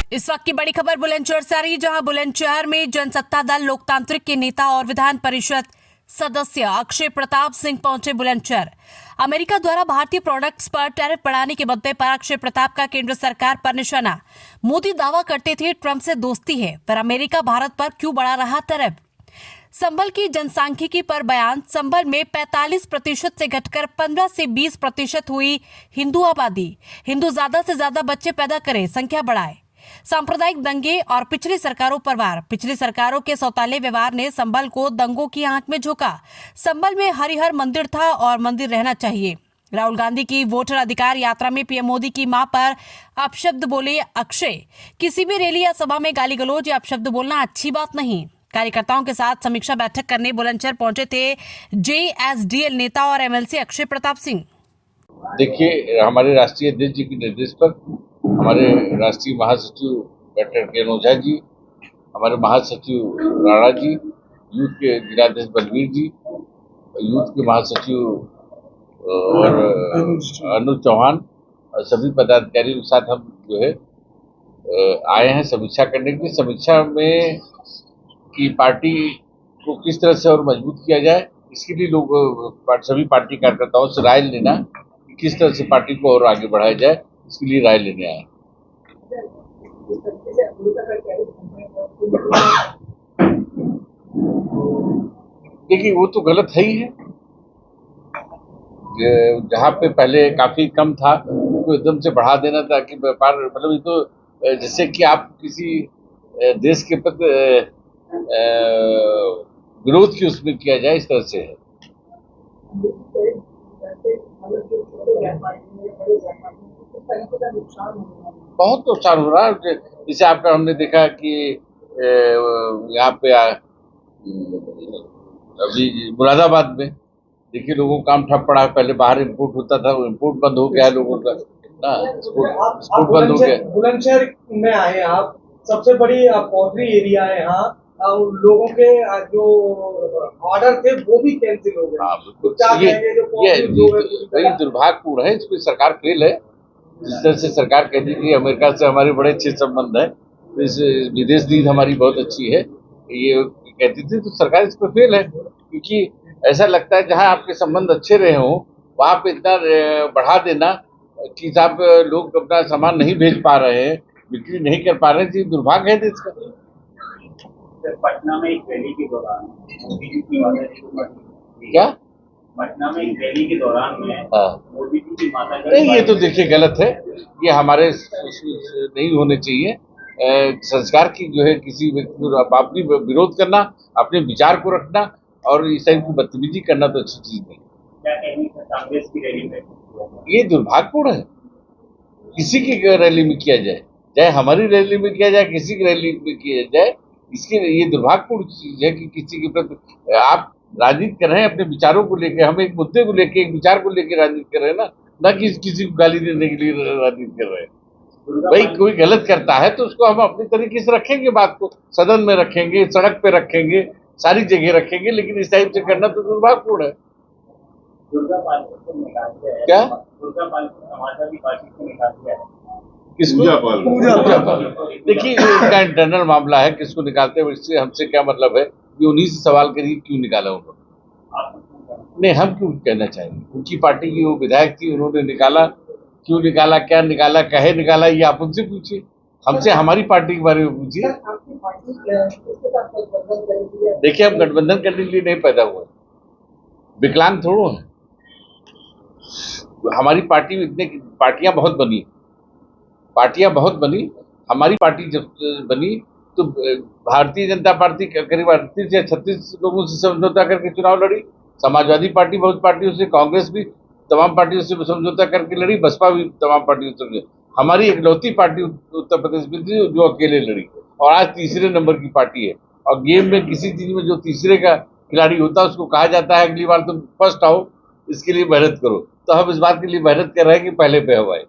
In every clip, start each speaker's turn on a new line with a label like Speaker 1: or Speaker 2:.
Speaker 1: इस वक्त की बड़ी खबर बुलंदशहर से आ रही है, जहां बुलंदशहर में जनसत्ता दल लोकतांत्रिक के नेता और विधान परिषद सदस्य अक्षय प्रताप सिंह पहुंचे बुलंदशहर। अमेरिका द्वारा भारतीय प्रोडक्ट्स पर टैरिफ बढ़ाने के मुद्दे पर अक्षय प्रताप का केंद्र सरकार पर निशाना। मोदी दावा करते थे ट्रंप से दोस्ती है, पर अमेरिका भारत पर क्यों बढ़ा रहा टैरिफ। संभल की जनसांख्यिकी पर बयान। संभल में 45% से घटकर 15 से 20% हुई हिंदू आबादी। हिंदू ज्यादा से ज्यादा बच्चे पैदा करें, संख्या बढ़ाए। सांप्रदायिक दंगे और पिछली सरकारों पर वार। पिछली सरकारों के सौताले व्यवहार ने संभल को दंगों की आंख में झोंका। संभल में हरिहर मंदिर था और मंदिर रहना चाहिए। राहुल गांधी की वोटर अधिकार यात्रा में पीएम मोदी की मां पर अपशब्द बोले अक्षय। किसी भी रैली या सभा में गाली गलौज या अपशब्द बोलना अच्छी बात नहीं। कार्यकर्ताओं के साथ समीक्षा बैठक करने बुलंदशहर पहुंचे थे जेएसडीएल नेता और एमएलसी अक्षय प्रताप सिंह।
Speaker 2: देखिए, हमारे राष्ट्रीय अध्यक्ष जी के निर्देश पर हमारे राष्ट्रीय महासचिव डॉक्टर के ओझा जी, हमारे महासचिव राणा जी, यूथ के जिलाध्यक्ष बलवीर जी, यूथ के महासचिव और अनुज चौहान और सभी पदाधिकारियों के साथ हम जो है आए हैं समीक्षा करने के लिए। समीक्षा में कि पार्टी को किस तरह से और मजबूत किया जाए, इसके लिए लोग सभी पार्टी कार्यकर्ताओं से राय लेना कि किस तरह से पार्टी को और आगे बढ़ाया जाए, इसके लिए राय लेने आए। देखिए, वो तो गलत है ही है। जहाँ पे पहले काफी कम था उसको एकदम से बढ़ा देना ताकि व्यापार, मतलब ये तो जैसे कि आप किसी देश के प्रति विरोध की उसमें किया जाए, इस तरह से है। बहुत नुकसान हो रहा है। जैसे आपका हमने देखा कि यहाँ पे अभी मुरादाबाद में देखिए लोगों का काम ठप पड़ा। पहले बाहर इंपोर्ट होता था, वो इंपोर्ट बंद हो गया लोगों का ना, एक्सपोर्ट बंद हो गया।
Speaker 3: बुलंदशहर में आए आप, सबसे बड़ी पोल्ट्री एरिया है यहाँ, लोगों के जो ऑर्डर थे वो भी कैंसिल हो गए।
Speaker 2: ये दुर्भाग्यपूर्ण है। इसमें सरकार फेल है। जिस तरह से सरकार कहती थी अमेरिका से हमारे बड़े अच्छे संबंध है, तो इस विदेश नीति हमारी बहुत अच्छी है, ये कहती थी, तो सरकार इस पर फेल है। क्योंकि ऐसा लगता है जहां आपके संबंध अच्छे रहे हों वहां पे इतना बढ़ा देना कि साहब लोग अपना सामान नहीं भेज पा रहे हैं, बिक्री नहीं कर पा रहे हैं। तो दुर्भाग्य है देश का।
Speaker 4: पटना में एक रैली के दौरान
Speaker 2: क्या
Speaker 4: पटना में एक रैली के दौरान में मोदी जी की माता का
Speaker 2: नहीं, ये तो देखिए गलत है। ये हमारे नहीं होने चाहिए। संस्कार की जो है किसी व्यक्ति को अपनी विरोध करना, अपने विचार को रखना और इस टाइप की बदतमीजी करना तो अच्छी चीज नहीं।
Speaker 4: क्या कहेंगे कांग्रेस की रैली में?
Speaker 2: ये दुर्भाग्यपूर्ण है। किसी की रैली में किया जाए, चाहे हमारी रैली में किया जाए, किसी की रैली में किया जाए, इसके ये दुर्भाग्यपूर्ण चीज है कि किसी के प्रति आप राजनीति कर रहे हैं अपने विचारों को लेकर। हम एक मुद्दे को लेकर, एक विचार को लेकर राजनीति कर रहे हैं ना कि किसी को गाली देने के लिए राजनीति कर रहे हैं। भाई कोई गलत करता है तो उसको हम अपने तरीके से रखेंगे, बात को सदन में रखेंगे, सड़क पे रखेंगे, सारी जगह रखेंगे, लेकिन इस टाइप से करना तो दुर्भाग्यपूर्ण है। क्या
Speaker 4: समाजवादी पार्टी को निकाल दिया है?
Speaker 2: किसको? देखिए, इसका इंटरनल मामला है, किसको निकालते हैं इससे हमसे क्या मतलब है। ये उन्हीं से सवाल करिए क्यों निकाला उन्होंने। नहीं, हम क्यों कहना चाहेंगे। उनकी पार्टी की वो विधायक थी, उन्होंने निकाला, क्यों निकाला, क्या निकाला, कहे निकाला, ये आप उनसे पूछिए। हमसे हमारी पार्टी के बारे में पूछिए। देखिए, हम गठबंधन करने के लिए नहीं पैदा हुए, विकलांग थोड़ो हैं। हमारी पार्टी में इतने पार्टियां बहुत बनी। हमारी पार्टी जब बनी तो भारतीय जनता पार्टी करीब 38 या 36 लोगों से समझौता करके चुनाव लड़ी। समाजवादी पार्टी बहुत पार्टियों से, कांग्रेस भी तमाम पार्टियों से समझौता करके लड़ी, बसपा भी तमाम पार्टियों से। हमारी इकलौती पार्टी उत्तर प्रदेश में थी जो अकेले लड़ी, और आज तीसरे नंबर की पार्टी है। और गेम में किसी चीज में जो तीसरे का खिलाड़ी होता है उसको कहा जाता है अगली बार तुम फर्स्ट आओ, इसके लिए मेहनत करो। तो हम इस बात के लिए मेहनत कर रहे हैं कि पहले पे हवाए।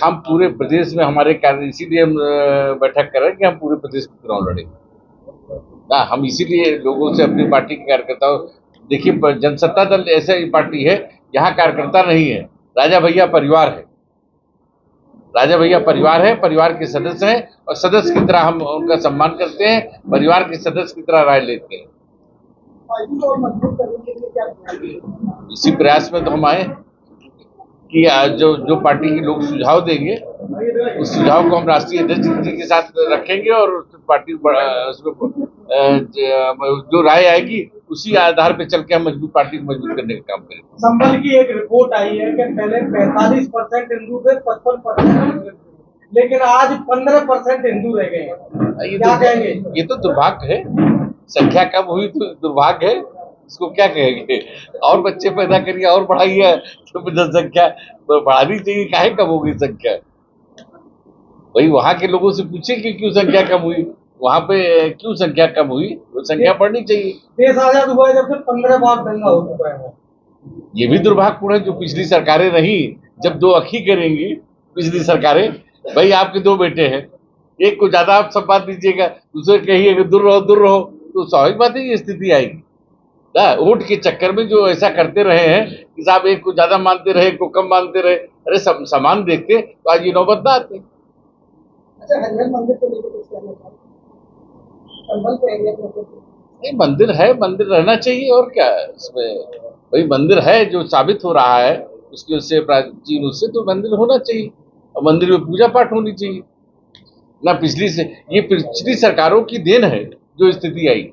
Speaker 2: हम पूरे प्रदेश में हमारे कार्य, इसीलिए हम बैठक कर रहे हैं कि हम पूरे प्रदेश में चुनाव लड़ेंगे ना। हम इसीलिए लोगों से अपनी पार्टी के कार्यकर्ताओं, देखिए जनसत्ता दल ऐसा पार्टी है यहाँ कार्यकर्ता नहीं है, राजा भैया परिवार है। राजा भैया परिवार है, परिवार के सदस्य हैं और सदस्य की तरह हम उनका सम्मान करते हैं, परिवार के सदस्य की तरह राय लेते हैं। इसी प्रयास में तो हम आए कि जो पार्टी के लोग सुझाव देंगे उस सुझाव को हम राष्ट्रीय अध्यक्ष जी के साथ रखेंगे और पार्टी उसमें जो राय आएगी उसी आधार पे चल के हम मजबूत पार्टी को मजबूत करने का काम करेंगे।
Speaker 3: संबल की एक रिपोर्ट आई है कि पहले 45% हिंदू थे, 55%, लेकिन आज 15% हिंदू रह गए हैं। क्या कहेंगे?
Speaker 2: ये तो दुर्भाग्य है, संख्या कम हुई तो दुर्भाग्य है, इसको क्या कहेंगे? और बच्चे पैदा करिए और बढ़ाइए तो जनसंख्या तो बढ़ानी चाहिए, काहे कम होगी संख्या? वही वहां के लोगों से पूछे कि क्यों संख्या कम हुई, वहां पे क्यों संख्या कम हुई, वो संख्या बढ़नी चाहिए।
Speaker 3: देश आजाद हुआ है जब से 15 बार दंगा हो चुका है।
Speaker 2: ये भी दुर्भाग्यपूर्ण है जो पिछली सरकारें रही, जब दो अखी करेंगी पिछली सरकारें, भाई आपके दो बेटे हैं, एक को ज्यादा आप संवाद दीजिएगा, दूसरे कहिए दूर रहो, तो स्वाभाविक बात है ये स्थिति आएगी। वोट के चक्कर में जो ऐसा करते रहे हैं कि साहब एक को ज्यादा मानते रहे, एक को कम मानते रहे, अरे समान देखते तो आज ये नौबत ना आती।
Speaker 3: अच्छा, हरिहर मंदिर को लेकर कुछ कहना चाहते हैं?
Speaker 2: नहीं, मंदिर है, मंदिर रहना चाहिए और क्या है इसमें, भाई मंदिर है जो साबित हो रहा है उसके उससे प्राचीन उससे तो मंदिर होना चाहिए और मंदिर में पूजा पाठ होनी चाहिए ना। पिछली सरकारों की देन है जो स्थिति आई।